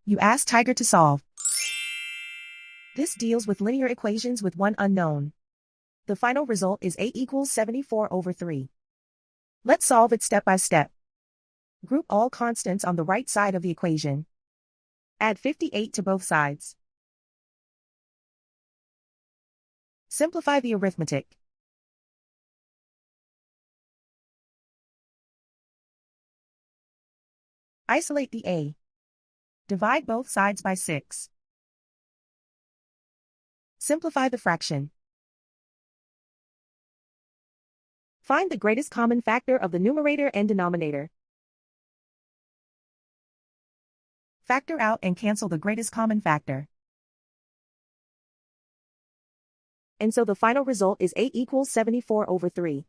You ask Tiger to solve. This deals with linear equations with one unknown. The final result is 8 equals 74/3. Let's solve it step by step. Group all constants on the right side of the equation. Add 58 to both sides. Simplify the arithmetic. Isolate the a. Divide both sides by 6. Simplify the fraction. Find the greatest common factor of the numerator and denominator. Factor out and cancel the greatest common factor. And so the final result is 8 equals 74/3.